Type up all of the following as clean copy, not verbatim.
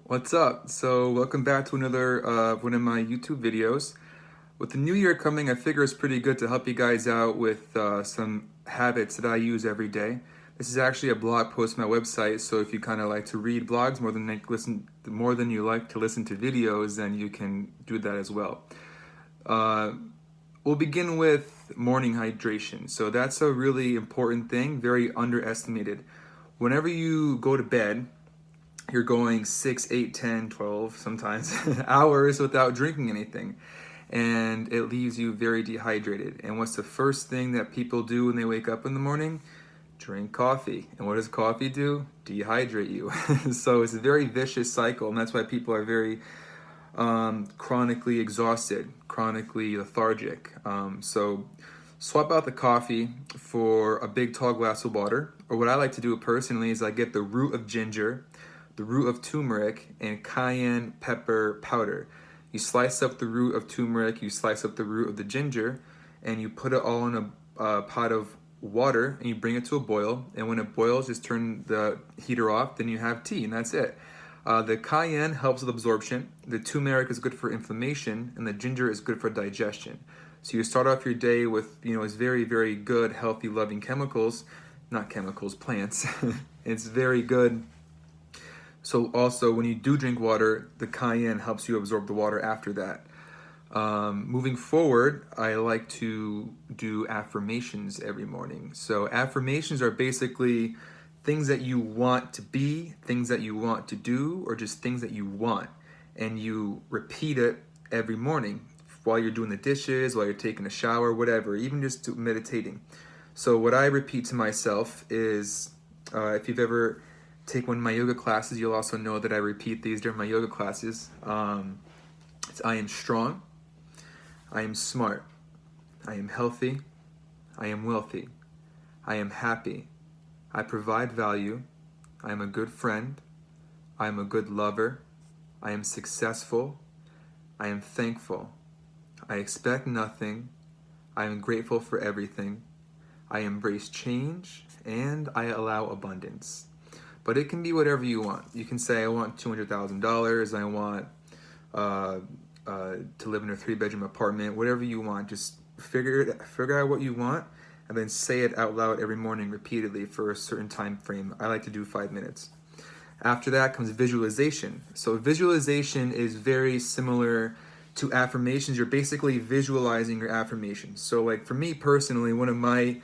What's up? So welcome back to another one of my YouTube videos. With the new year coming, I figure it's pretty good to help you guys out with some habits that I use every day. This is actually a blog post on my website, so if you kind of like to read blogs more than you like to listen to videos, then you can do that as well. Uh, we'll begin with morning hydration. So that's a really important thing, very underestimated. Whenever you go to bed, you're going 6, 8, 10, 12, sometimes hours without drinking anything. And it leaves you very dehydrated. And what's the first thing that people do when they wake up in the morning? Drink coffee. And what does coffee do? Dehydrate you. So it's a very vicious cycle, and that's why people are very chronically exhausted, chronically lethargic. So swap out the coffee for a big tall glass of water. Or what I like to do personally is I get the root of ginger, the root of turmeric, and cayenne pepper powder. You slice up the root of turmeric, you slice up the root of the ginger, and you put it all in a pot of water, and you bring it to a boil. And when it boils, just turn the heater off, then you have tea, and that's it. The cayenne helps with absorption, the turmeric is good for inflammation, and the ginger is good for digestion. So you start off your day with, it's very, very good, healthy, loving chemicals, not chemicals, plants. It's very good. So also, when you do drink water, the cayenne helps you absorb the water after that. Moving forward, I like to do affirmations every morning. So affirmations are basically things that you want to be, things that you want to do, or just things that you want. And you repeat it every morning while you're doing the dishes, while you're taking a shower, whatever, even just meditating. So what I repeat to myself is, if you've ever taken one of my yoga classes, you'll also know that I repeat these during my yoga classes. It's I am strong, I am smart, I am healthy, I am wealthy, I am happy, I provide value, I am a good friend, I am a good lover, I am successful, I am thankful, I expect nothing, I am grateful for everything, I embrace change, and I allow abundance. But it can be whatever you want. You can say, I want $200,000, I want to live in a 3-bedroom apartment, whatever you want. Just figure out what you want, and then say it out loud every morning repeatedly for a certain time frame. I like to do 5 minutes. After that comes visualization. So visualization is very similar to affirmations. You're basically visualizing your affirmations. So like for me personally, one of my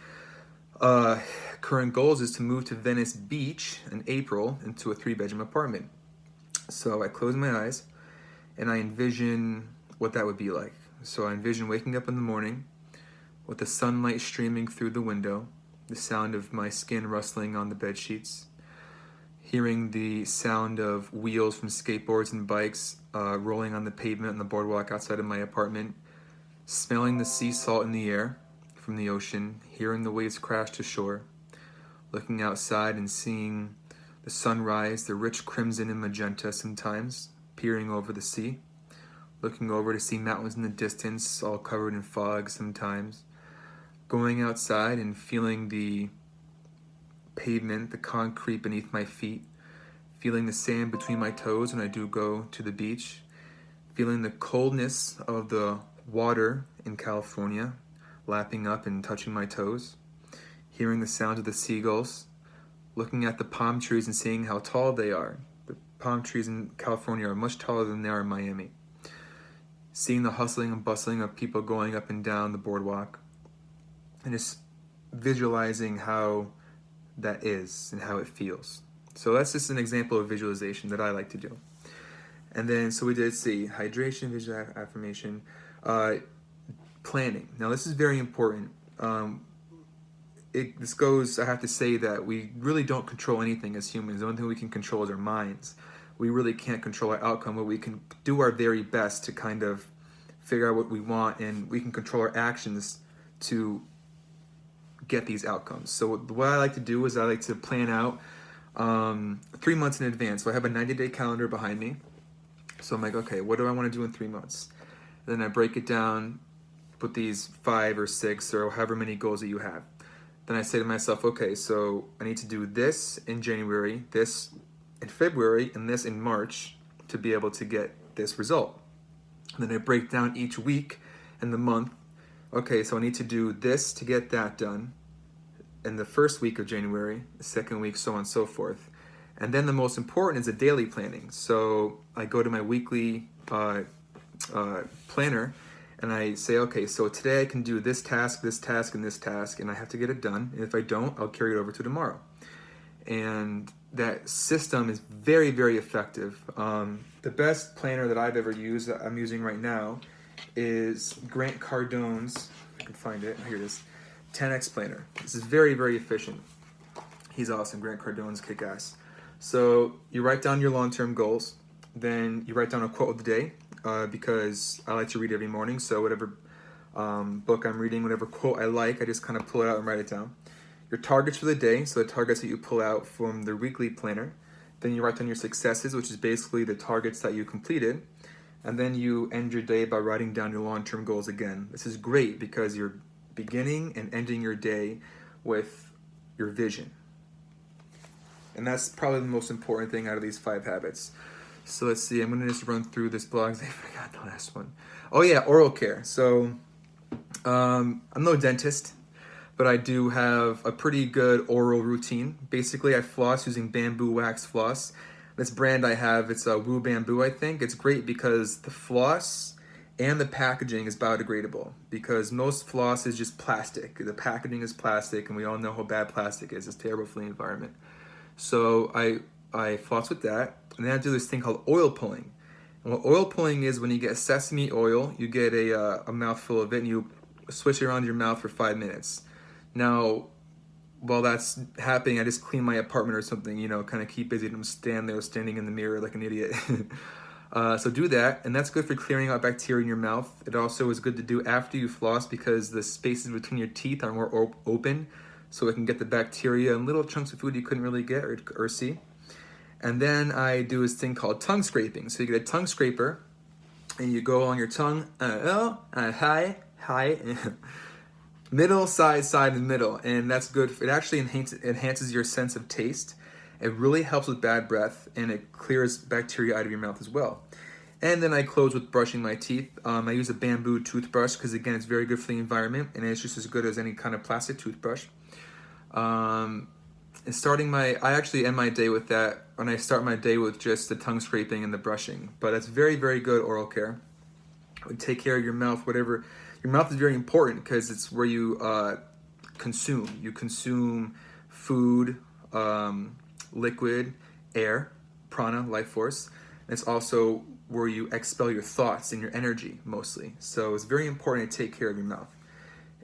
current goals is to move to Venice Beach in April into a 3-bedroom apartment. So I close my eyes and I envision what that would be like. So I envision waking up in the morning with the sunlight streaming through the window, the sound of my skin rustling on the bed sheets, hearing the sound of wheels from skateboards and bikes rolling on the pavement on the boardwalk outside of my apartment, smelling the sea salt in the air from the ocean, hearing the waves crash to shore, looking outside and seeing the sunrise, the rich crimson and magenta sometimes, peering over the sea, looking over to see mountains in the distance, all covered in fog sometimes, going outside and feeling the pavement, the concrete beneath my feet, feeling the sand between my toes when I do go to the beach, feeling the coldness of the water in California, lapping up and touching my toes, hearing the sound of the seagulls, looking at the palm trees and seeing how tall they are. The palm trees in California are much taller than they are in Miami. Seeing the hustling and bustling of people going up and down the boardwalk, and just visualizing how that is and how it feels. So that's just an example of visualization that I like to do. And then, so we did see hydration, visual affirmation, planning. Now this is very important. This goes, I have to say that we really don't control anything as humans. The only thing we can control is our minds. We really can't control our outcome, but we can do our very best to kind of figure out what we want, and we can control our actions to get these outcomes. So what I like to do is I like to plan out 3 months in advance. So I have a 90-day calendar behind me. So I'm like, okay, what do I want to do in 3 months? Then I break it down, put these 5 or 6 or however many goals that you have. Then I say to myself, okay, so I need to do this in January, this in February, and this in March. to be able to get this result. And then I break down each week and the month. Okay, so I need to do this to get that done in the first week of January, the second week, so on and so forth. And then the most important is the daily planning. So I go to my weekly planner and I say, okay, so today I can do this task, and this task, and I have to get it done. And if I don't, I'll carry it over to tomorrow. And that system is very, very effective. The best planner that I've ever used, that I'm using right now, is Grant Cardone's, if I can find it, here it is, 10X Planner. This is very, very efficient. He's awesome. Grant Cardone's kick-ass. So you write down your long-term goals, then you write down a quote of the day, because I like to read every morning, so whatever book I'm reading, whatever quote I like, I just kind of pull it out and write it down. Your targets for the day, so the targets that you pull out from the weekly planner. Then you write down your successes, which is basically the targets that you completed. And then you end your day by writing down your long-term goals again. This is great because you're beginning and ending your day with your vision. And that's probably the most important thing out of these 5 habits. So let's see, I'm gonna just run through this blog. I forgot the last one. Oh yeah, oral care. So I'm no dentist, but I do have a pretty good oral routine. Basically, I floss using bamboo wax floss. This brand I have, it's a Woo Bamboo, I think. It's great because the floss and the packaging is biodegradable, because most floss is just plastic. The packaging is plastic, and we all know how bad plastic is. It's terrible for the environment. So I floss with that, and then I do this thing called oil pulling. And what oil pulling is, when you get sesame oil, you get a mouthful of it, and you swish it around your mouth for 5 minutes. Now, while that's happening, I just clean my apartment or something, you know, kind of keep busy. Don't stand there standing in the mirror like an idiot. So do that, and that's good for clearing out bacteria in your mouth. It also is good to do after you floss, because the spaces between your teeth are more open, so it can get the bacteria and little chunks of food you couldn't really get or see. And then I do this thing called tongue scraping. So you get a tongue scraper, and you go along your tongue, high, middle, side, and middle, and that's good. It actually enhances your sense of taste. It really helps with bad breath, and it clears bacteria out of your mouth as well. And then I close with brushing my teeth. I use a bamboo toothbrush because, again, it's very good for the environment, and it's just as good as any kind of plastic toothbrush. I actually end my day with that, and I start my day with just the tongue scraping and the brushing. But that's very, very good oral care. Take care of your mouth, whatever. Your mouth is very important because it's where you consume. You consume food, liquid, air, prana, life force. And it's also where you expel your thoughts and your energy, mostly. So it's very important to take care of your mouth.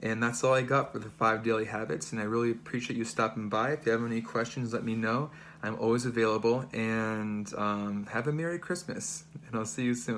And that's all I got for the 5 daily habits, and I really appreciate you stopping by. If you have any questions, let me know. I'm always available, and have a Merry Christmas, and I'll see you soon.